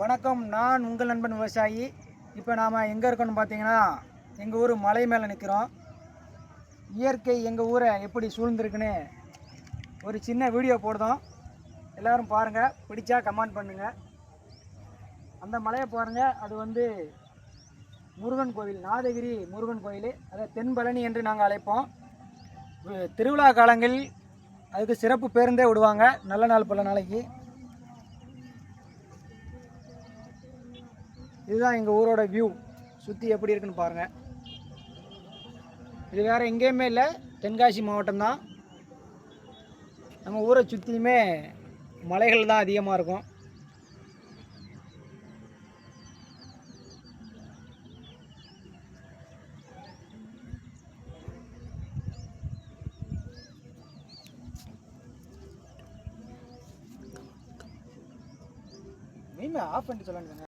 வணக்கம், நான் உங்கள் நண்பன் விவசாயி. இப்போ நாம் எங்கே இருக்கோன்னு பார்த்தீங்கன்னா, எங்கள் ஊர் மலை மேலே நிற்கிறோம். இயற்கை எங்கள் ஊரை எப்படி சூழ்ந்திருக்குன்னு ஒரு சின்ன வீடியோ போடுதோம். எல்லோரும் பாருங்கள், பிடிச்சா கமெண்ட் பண்ணுங்கள். அந்த மலையை பாருங்கள், அது வந்து முருகன் கோவில், நாதகிரி முருகன் கோயில். அதை தென்பழனி என்று நாங்கள் அழைப்போம். திருவிழா காலங்களில் அதுக்கு சிறப்பு பேருந்தே விடுவாங்க, நல்ல நாள் பல நாளைக்கு. இதுதான் எங்கள் ஊரோட வியூ. சுற்றி எப்படி இருக்குன்னு பாருங்கள். இது வேறு எங்கேயுமே இல்லை, தென்காசி மாவட்டம்தான். நம்ம ஊரை சுற்றியுமே மலைகள் தான் அதிகமாக இருக்கும். மெயினாக ஆஃப் பண்ணிட்டு சொல்லுங்க.